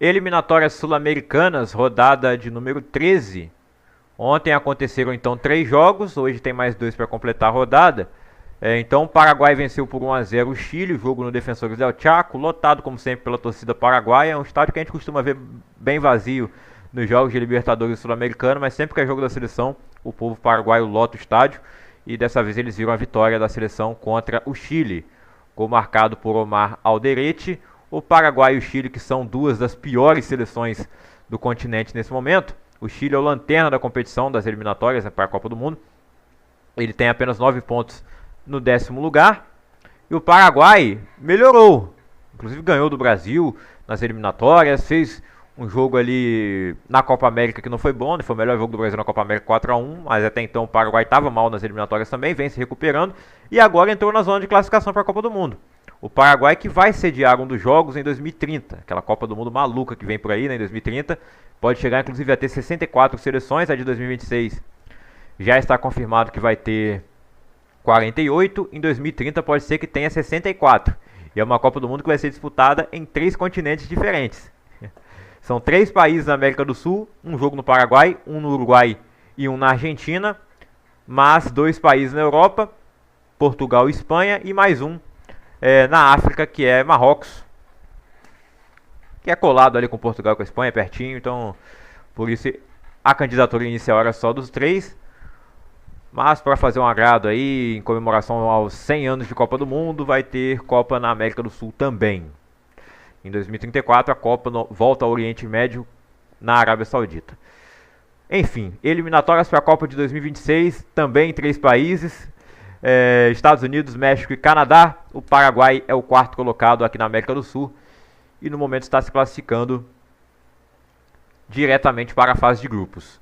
Eliminatórias sul-americanas, rodada de número 13. Ontem aconteceram então 3 jogos, hoje tem mais 2 para completar a rodada. Então o Paraguai venceu por 1 a 0 o Chile, o jogo no Defensores del Chaco, lotado como sempre pela torcida paraguaia. É um estádio que a gente costuma ver bem vazio nos jogos de Libertadores sul-americano, mas sempre que é jogo da seleção, o povo paraguaio lota o estádio. E dessa vez eles viram a vitória da seleção contra o Chile. Gol marcado por Omar Alderete. O Paraguai e o Chile, que são duas das piores seleções do continente nesse momento. O Chile é o lanterna da competição das eliminatórias para a Copa do Mundo. Ele tem apenas 9 pontos no 10º lugar. E o Paraguai melhorou. Inclusive ganhou do Brasil nas eliminatórias. Fez um jogo ali na Copa América que não foi bom. Foi o melhor jogo do Brasil na Copa América, 4 a 1. Mas até então o Paraguai estava mal nas eliminatórias também. Vem se recuperando. E agora entrou na zona de classificação para a Copa do Mundo. O Paraguai que vai sediar um dos jogos em 2030. Aquela Copa do Mundo maluca que vem por aí, né, em 2030. Pode chegar inclusive a ter 64 seleções. A de 2026 já está confirmado que vai ter 48. Em 2030 pode ser que tenha 64. E é uma Copa do Mundo que vai ser disputada em 3 continentes diferentes. São 3 países na América do Sul. Um jogo no Paraguai, um no Uruguai e um na Argentina. Mas 2 países na Europa, Portugal e Espanha. E mais um na África, que é Marrocos, que é colado ali com Portugal e com a Espanha, pertinho. Então, por isso a candidatura inicial era só dos 3. Mas para fazer um agrado aí, em comemoração aos 100 anos de Copa do Mundo, vai ter Copa na América do Sul também. Em 2034 a Copa volta ao Oriente Médio, na Arábia Saudita. Enfim, eliminatórias para a Copa de 2026, também em 3 países. Estados Unidos, México e Canadá. O Paraguai é o 4º colocado aqui na América do Sul e no momento está se classificando diretamente para a fase de grupos.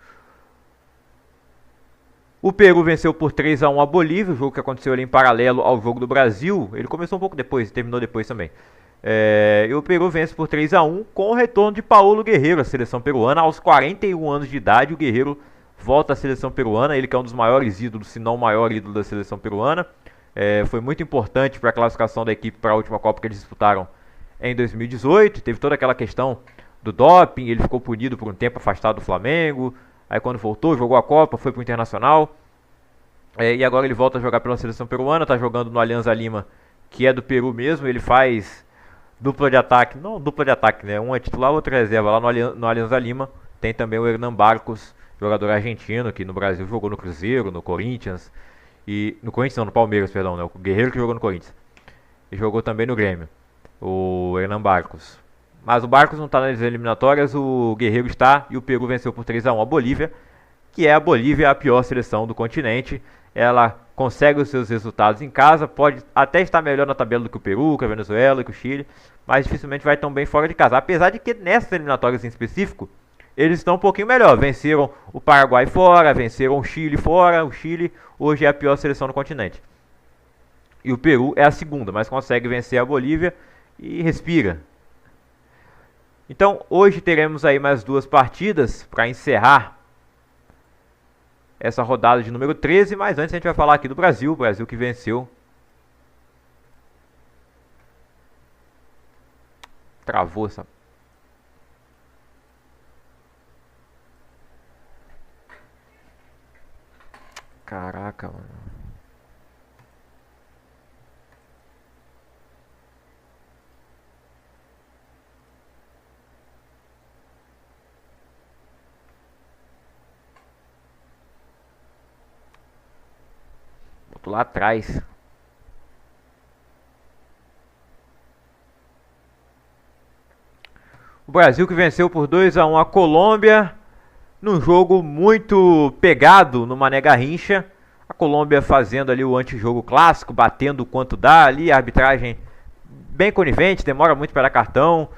O Peru venceu por 3 a 1 a Bolívia, o jogo que aconteceu ali em paralelo ao jogo do Brasil. Ele começou um pouco depois e terminou depois também. E o Peru vence por 3 a 1 com o retorno de Paulo Guerreiro, a seleção peruana. Aos 41 anos de idade, o Guerreiro volta à seleção peruana. Ele que é um dos maiores ídolos, se não o maior ídolo da seleção peruana. Foi muito importante para a classificação da equipe para a última Copa que eles disputaram em 2018. Teve toda aquela questão do doping, ele ficou punido por um tempo, afastado do Flamengo. Aí quando voltou, jogou a Copa, foi para o Internacional. E agora ele volta a jogar pela seleção peruana, está jogando no Alianza Lima, que é do Peru mesmo. Ele faz dupla de ataque, não dupla de ataque, né? Um é titular, outro é reserva lá no Alianza Lima. Tem também o Hernan Barcos, jogador argentino, que no Brasil jogou no Cruzeiro, no Corinthians. E no Corinthians não, no Palmeiras, perdão, né? O Guerreiro que jogou no Corinthians. E jogou também no Grêmio, o Hernan Barcos. Mas o Barcos não está nas eliminatórias, o Guerreiro está. E o Peru venceu por 3 a 1 a Bolívia, que é a Bolívia, a pior seleção do continente. Ela consegue os seus resultados em casa, pode até estar melhor na tabela do que o Peru, que a Venezuela, que o Chile, mas dificilmente vai tão bem fora de casa. Apesar de que nessas eliminatórias em específico, eles estão um pouquinho melhor. Venceram o Paraguai fora, venceram o Chile fora. O Chile hoje é a pior seleção do continente. E o Peru é a segunda, mas consegue vencer a Bolívia e respira. Então hoje teremos aí mais 2 partidas para encerrar essa rodada de número 13. Mas antes a gente vai falar aqui do Brasil. O Brasil que venceu. Travou essa... Caraca, mano. Botou lá atrás. O Brasil que venceu por 2 a 1 a Colômbia. Num jogo muito pegado no Mané Garrincha. A Colômbia fazendo ali o antijogo clássico, batendo o quanto dá ali. A arbitragem bem conivente, demora muito para dar cartão.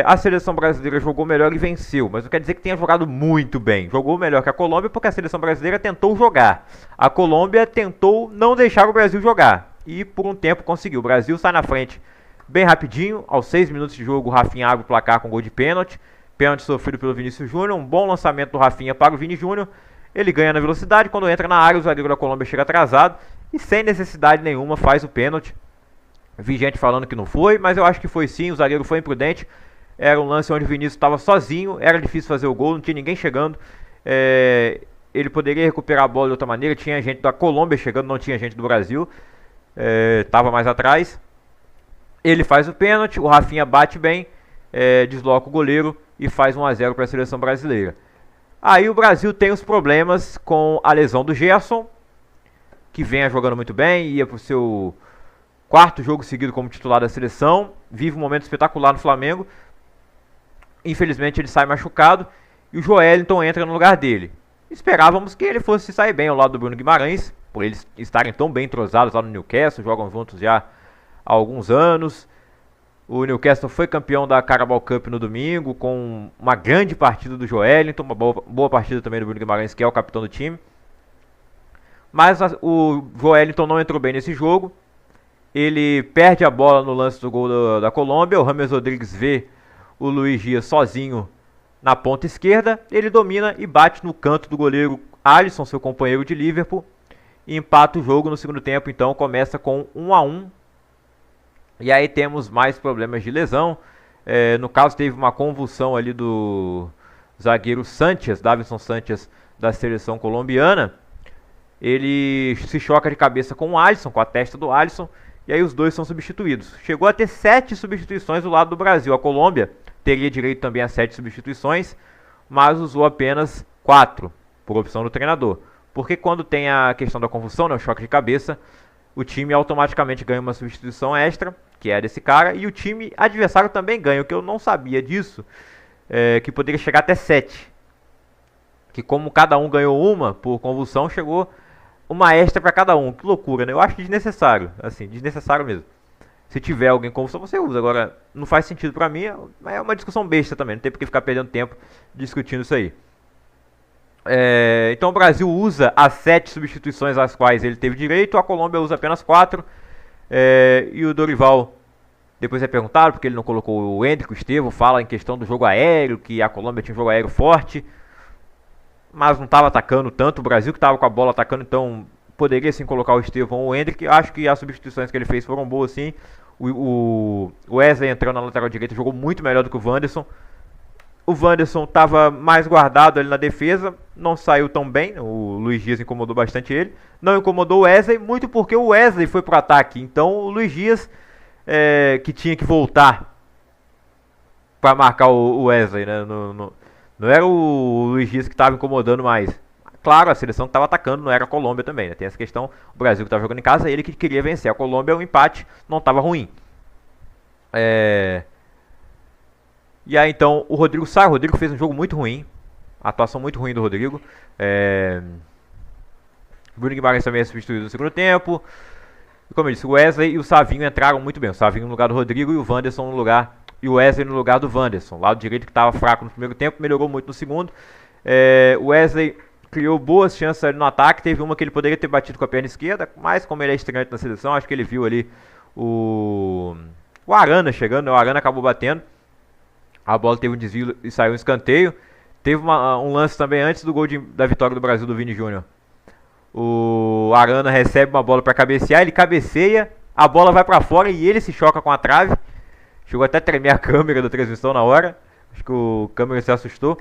A seleção brasileira jogou melhor e venceu, mas não quer dizer que tenha jogado muito bem. Jogou melhor que a Colômbia porque a seleção brasileira tentou jogar. A Colômbia tentou não deixar o Brasil jogar e por um tempo conseguiu. O Brasil sai na frente bem rapidinho. Aos 6 minutos de jogo, o Rafinha abre o placar com gol de pênalti. Pênalti sofrido pelo Vinícius Júnior. Um bom lançamento do Rafinha para o Vini Júnior. Ele ganha na velocidade. Quando entra na área, o zagueiro da Colômbia chega atrasado e sem necessidade nenhuma faz o pênalti. Vi gente falando que não foi, mas eu acho que foi sim. O zagueiro foi imprudente. Era um lance onde o Vinícius estava sozinho, era difícil fazer o gol, não tinha ninguém chegando. Ele poderia recuperar a bola de outra maneira, tinha gente da Colômbia chegando, não tinha gente do Brasil, estava mais atrás. Ele faz o pênalti, o Rafinha bate bem, desloca o goleiro e faz 1 a 0 para a seleção brasileira. Aí o Brasil tem os problemas com a lesão do Gerson, que vem jogando muito bem, ia para o seu 4º jogo seguido como titular da seleção, vive um momento espetacular no Flamengo. Infelizmente ele sai machucado e o Joelinton entra no lugar dele. Esperávamos que ele fosse sair bem ao lado do Bruno Guimarães, por eles estarem tão bem entrosados lá no Newcastle, jogam juntos já há alguns anos. O Newcastle foi campeão da Carabao Cup no domingo, com uma grande partida do Joelinton, uma boa partida também do Bruno Guimarães, que é o capitão do time. Mas o Joelinton não entrou bem nesse jogo. Ele perde a bola no lance do gol da Colômbia. O James Rodrigues vê o Luiz Dias sozinho na ponta esquerda. Ele domina e bate no canto do goleiro Alisson, seu companheiro de Liverpool. E empata o jogo no segundo tempo. Então começa com 1 a 1. E aí temos mais problemas de lesão. No caso teve uma convulsão ali do zagueiro Sanchez, Davinson Sanchez, da seleção colombiana. Ele se choca de cabeça com o Alisson, com a testa do Alisson. E aí os dois são substituídos. Chegou a ter 7 substituições do lado do Brasil. A Colômbia teria direito também a 7 substituições, mas usou apenas 4, por opção do treinador. Porque quando tem a questão da convulsão, né, o choque de cabeça, o time automaticamente ganha uma substituição extra, que é a desse cara, e o time adversário também ganha, o que eu não sabia disso, que poderia chegar até 7. Que como cada um ganhou uma por convulsão, chegou uma extra para cada um. Que loucura, né? Eu acho desnecessário, assim, desnecessário mesmo. Se tiver alguém com convulsão, você usa. Agora, não faz sentido pra mim, é uma discussão besta também, não tem por que ficar perdendo tempo discutindo isso aí. Então o Brasil usa as 7 substituições às quais ele teve direito, a Colômbia usa apenas 4. E o Dorival, depois é perguntado porque ele não colocou o Endrick, o Estevão, fala em questão do jogo aéreo, que a Colômbia tinha um jogo aéreo forte, mas não estava atacando tanto, o Brasil que estava com a bola atacando, então poderia sim colocar o Estevão ou o Endrick. Acho que as substituições que ele fez foram boas sim. O Wesley entrando na lateral direita jogou muito melhor do que o Wanderson. O Wanderson estava mais guardado ali na defesa, não saiu tão bem, o Luiz Dias incomodou bastante ele. Não incomodou o Wesley, muito porque o Wesley foi pro ataque, então o Luiz Dias que tinha que voltar para marcar o Wesley, né? Não era o Luiz Dias que estava incomodando mais. Claro, a seleção que estava atacando não era a Colômbia também, né? Tem essa questão, o Brasil que estava jogando em casa, ele que queria vencer. A Colômbia, o empate não estava ruim. E aí então o Rodrigo sai, o Rodrigo fez um jogo muito ruim, atuação muito ruim do Rodrigo. O Bruno Guimarães também é substituído no segundo tempo. E como eu disse, o Wesley e o Savinho entraram muito bem. O Savinho no lugar do Rodrigo e o Wanderson no lugar, e o Wesley no lugar do Wanderson. Lado direito que estava fraco no primeiro tempo, melhorou muito no segundo. O Wesley criou boas chances ali no ataque, teve uma que ele poderia ter batido com a perna esquerda, mas como ele é estreante na seleção, acho que ele viu ali o Arana chegando, o Arana acabou batendo. A bola teve um desvio e saiu um escanteio. Teve um lance também antes do gol da vitória do Brasil do Vini Júnior. O Arana recebe uma bola para cabecear, ele cabeceia, a bola vai para fora e ele se choca com a trave. Chegou até a tremer a câmera da transmissão na hora. Acho que o câmera se assustou.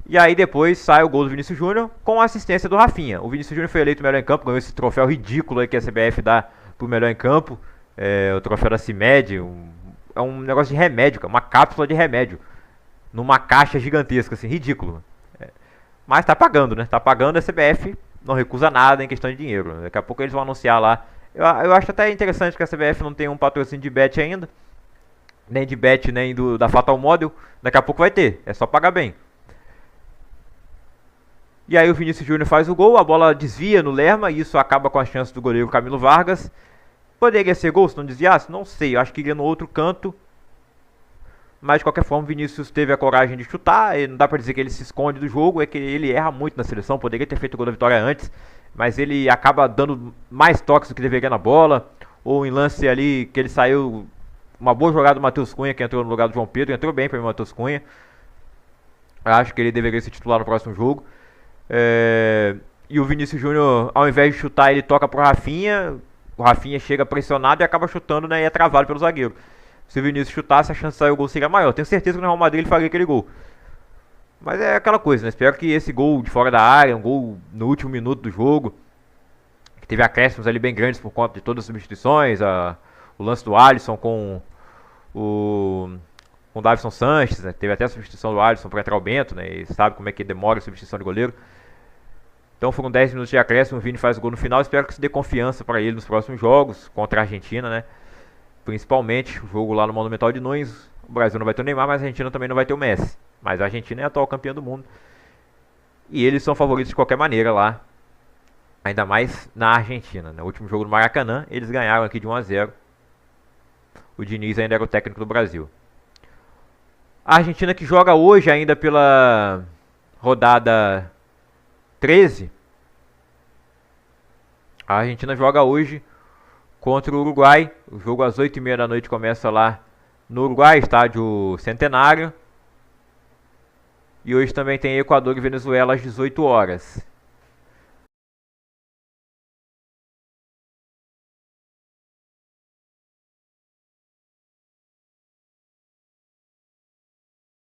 E aí depois sai o gol do Vinícius Júnior com a assistência do Rafinha. O Vinícius Júnior foi eleito melhor em campo, ganhou esse troféu ridículo aí que a CBF dá pro melhor em campo. O troféu da CIMED, é um negócio de remédio, uma cápsula de remédio. Numa caixa gigantesca, assim, ridículo. Mas tá pagando, né? Tá pagando, a CBF não recusa nada em questão de dinheiro. Daqui a pouco eles vão anunciar lá. Eu acho até interessante que a CBF não tem um patrocínio de bet ainda. Nem de bet, nem da Fatal Model. Daqui a pouco vai ter, é só pagar bem. E aí o Vinícius Júnior faz o gol, a bola desvia no Lerma e isso acaba com a chance do goleiro Camilo Vargas. Poderia ser gol se não desviasse? Não sei, eu acho que iria no outro canto. Mas de qualquer forma o Vinícius teve a coragem de chutar, e não dá pra dizer que ele se esconde do jogo, é que ele erra muito na seleção, poderia ter feito o gol da vitória antes, mas ele acaba dando mais toques do que deveria na bola, ou em lance ali que ele saiu, uma boa jogada do Matheus Cunha, que entrou no lugar do João Pedro, entrou bem para mim o Matheus Cunha. Acho que ele deveria ser titular no próximo jogo. E o Vinícius Júnior, ao invés de chutar, ele toca pro Rafinha. O Rafinha chega pressionado e acaba chutando, né, e é travado pelo zagueiro. Se o Vinícius chutasse, a chance de sair o gol seria maior. Tenho certeza que no Real Madrid ele faria aquele gol. Mas é aquela coisa, né? Espero que esse gol de fora da área, um gol no último minuto do jogo, que teve acréscimos ali bem grandes por conta de todas as substituições, o lance do Alisson com o Davinson Sanches, né? Teve até a substituição do Alisson para entrar o Bento, né? E sabe como é que demora a substituição de goleiro. Então foram 10 minutos de acréscimo, o Vini faz o gol no final. Espero que isso dê confiança para ele nos próximos jogos contra a Argentina, né? Principalmente o jogo lá no Monumental de Nunes. O Brasil não vai ter o Neymar, mas a Argentina também não vai ter o Messi. Mas a Argentina é a atual campeã do mundo. E eles são favoritos de qualquer maneira lá. Ainda mais na Argentina. No último jogo do Maracanã, eles ganharam aqui de 1-0. O Diniz ainda era o técnico do Brasil. A Argentina que joga hoje ainda pela rodada 13. A Argentina joga hoje contra o Uruguai. O jogo às 8h30 da noite começa lá no Uruguai, estádio Centenário. E hoje também tem Equador e Venezuela às 18 horas.